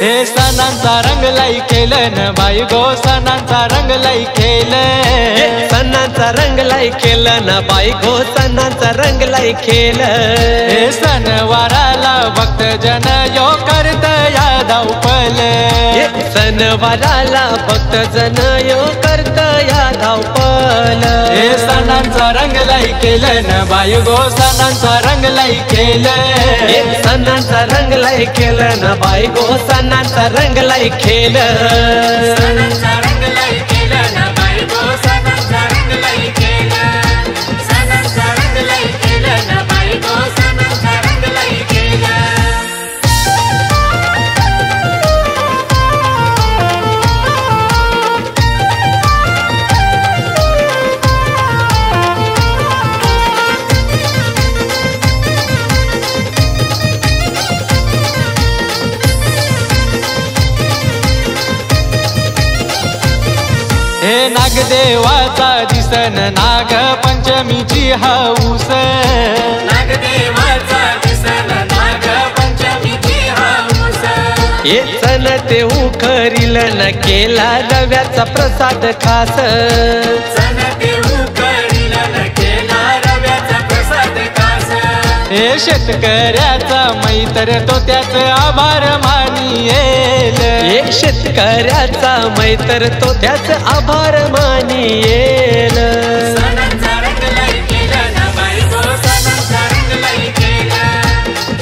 हे सणांचा रंगलाई केलं न बाई गो सणांचा रंगलाई केलं सणांचा रंगलाई केलं न बाई गो सणांचा रंगलाई केलं हे सणवाराला भक्त जन यो करत या धावपल सणवाराला भक्त जन यो करत या धावपल हे सणांचा रंगलाई केलं न बाई गो सणांचा रंगलाई केलं सणांचा रंगलाई केलं न बाई गो सणांचा रंगलाई केलं सणांचा रंगलाई केलं न बाई गो सणांचा रंगलाई केलं सणांचा रंगलाई केलं न बाई गो सणांचा रंगलाई केलं हे नागदेवाचा दिसन नाग पंचमीची हौस नागदेवाचा दिसन नाग पंचमीची हौस ये सण ते उखरील न केला रव्याचा प्रसाद खास सण ते उखरील न केला रव्याचा प्रसाद खास हे शेतकऱ्याचा मैत्र तो त्याच आभार मानियेल हे शेतकऱ्याचा मैत्र तो त्याच आभार मानियेल सणांचा रंगलाई केलं न बाई गो सणांचा रंगलाई केलं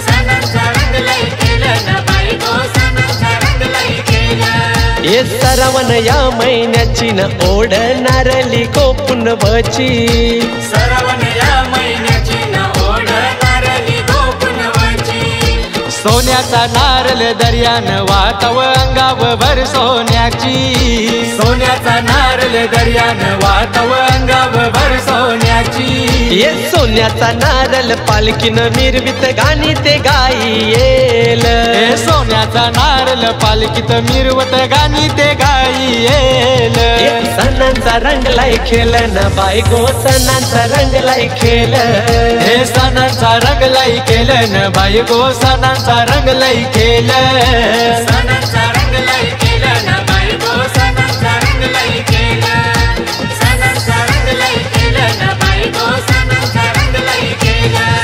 सणांचा रंगलाई केलं न बाई गो सणांचा रंगलाई केलं हे श्रावण या महिन्याची न ओढ नारली गोपुनवची श्रावण या महिन्याची न ओढ नारली गोपुनवची सोन्याचा नारळ दर्यान वाहतव अंगावर सोन्याची सोन्याचा नारळ दर्यान वाहतव अंगावर सोन्याची ये सोन्याचा नारळ पालखीन मिरवित गाणी ते गायेल हे सोन्याचा नारळ पालखीत मिरवत गाणी ते गायेल सणांचा रंगलाई केलं न बाई गो सणांचा रंगलाई केलं हे सणांचा रंगलाई केलं न बाई गो सणांचा रंगलाई केलं सणांचा रंगलाई केलं न बाई गो सणांचा रंगलाई केलं सणांचा रंगलाई केलं न बाई गो सणांचा रंगलाई केलं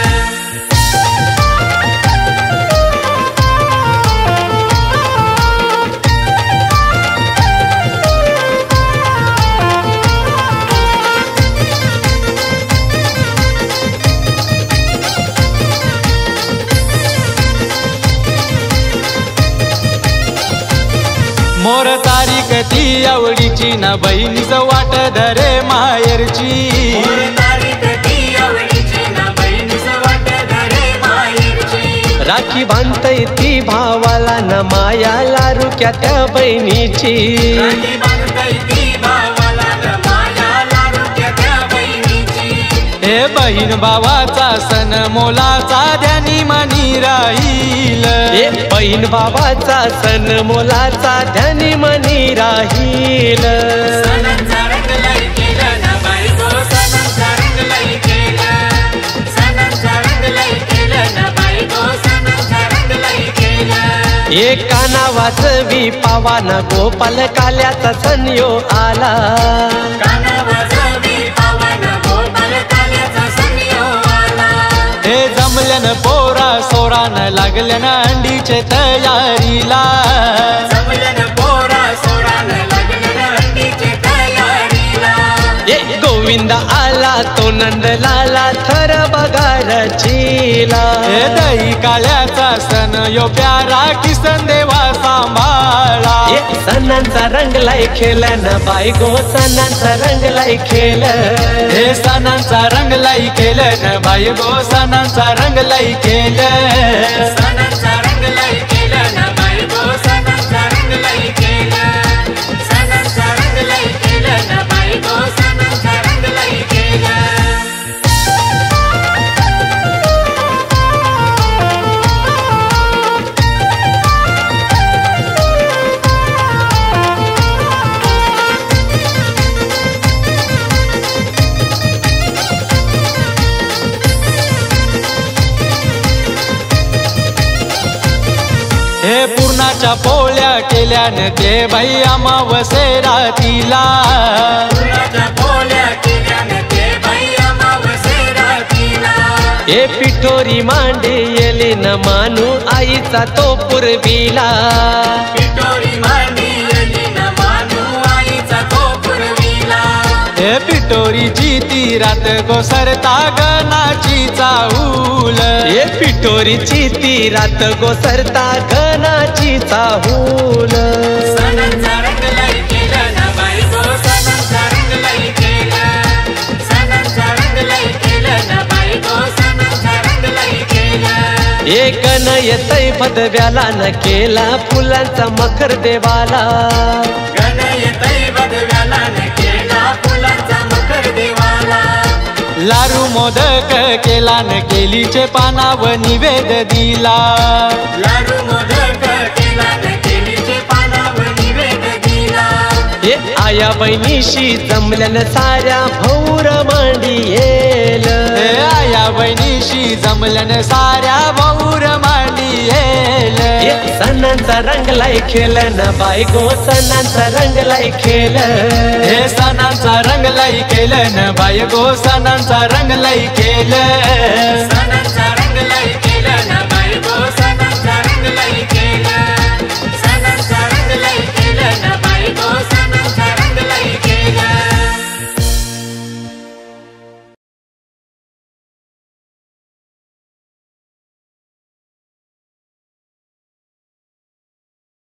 मोर तारीख ती आवडीची ना बहिणीच वाट धरे माहेरची मोर तारीख ती आवडीची ना बहिणीच वाट धरे माहेरची राखी बांधतय ती भावाला न माया लारुक्या त्या बहिणीची राखी बांधतय ती भावाला न माया लारुक्या त्या बहिणीची हे बहीण भावाचा सण मोलाचा ध्यानी मनी राहील हे बहीण भावाचा सण मोलाचा ध्यानी मनी राहील सणांचा रंगलाई केलं न बाई गो सणांचा रंगलाई केलं सणांचा रंगलाई केलं न बाई गो सणांचा रंगलाई केलं एका नावाचवी पावा न गोपाल काल्याचा सण यो आला हे जमल्यान पोरा सोरान लागल्यान अंडीचे तयारीला जमल्यान पोरा सोरान लागल्यान अंडीचे तयारीला गोविंद आला तो नंद लाला थर बगारचीला हे दही काल्याचा सण यो प्यारा किसन देवा सांभाळा सणांचा रंगलाई केलं न बाई गो सणांचा रंगलाई केलं हे सणांचा रंगलाई केलं न बाई गो सणांचा रंगलाई केलं सणांचा रंगलाई केलं न बाई गो सणांचा रंगलाई केलं सणांचा रंगलाई केलं न बाई गो सणांचा रंगलाई केलं पुरणाच्या पोळ्या केल्यान ते बाई अमावसे रातीला हे पिठोरी मांडे येली न मानू आईचा तो पुरविला हे पिठोरीची ती रात घोसरता गणाची चाहूल हे पिठोरीची ती रात घोसरता गणाची चाहूल एक न येतय पदव्याला न केला फुलांचा मखर देवाला लारू मोदक केला न केलीचे पानाव निवेद दिला हे आया बहिणीशी जमल्यान साऱ्या भौर मांडी येल हे आया बहिणीशी जमल्यान साऱ्या भौर मांडी येल सणांचा रंगलाय खेलन बायको सणांचा रंगलाय खेल हे सणांचा रंगलाई केलन बायको सणांचा रंगलाई केलं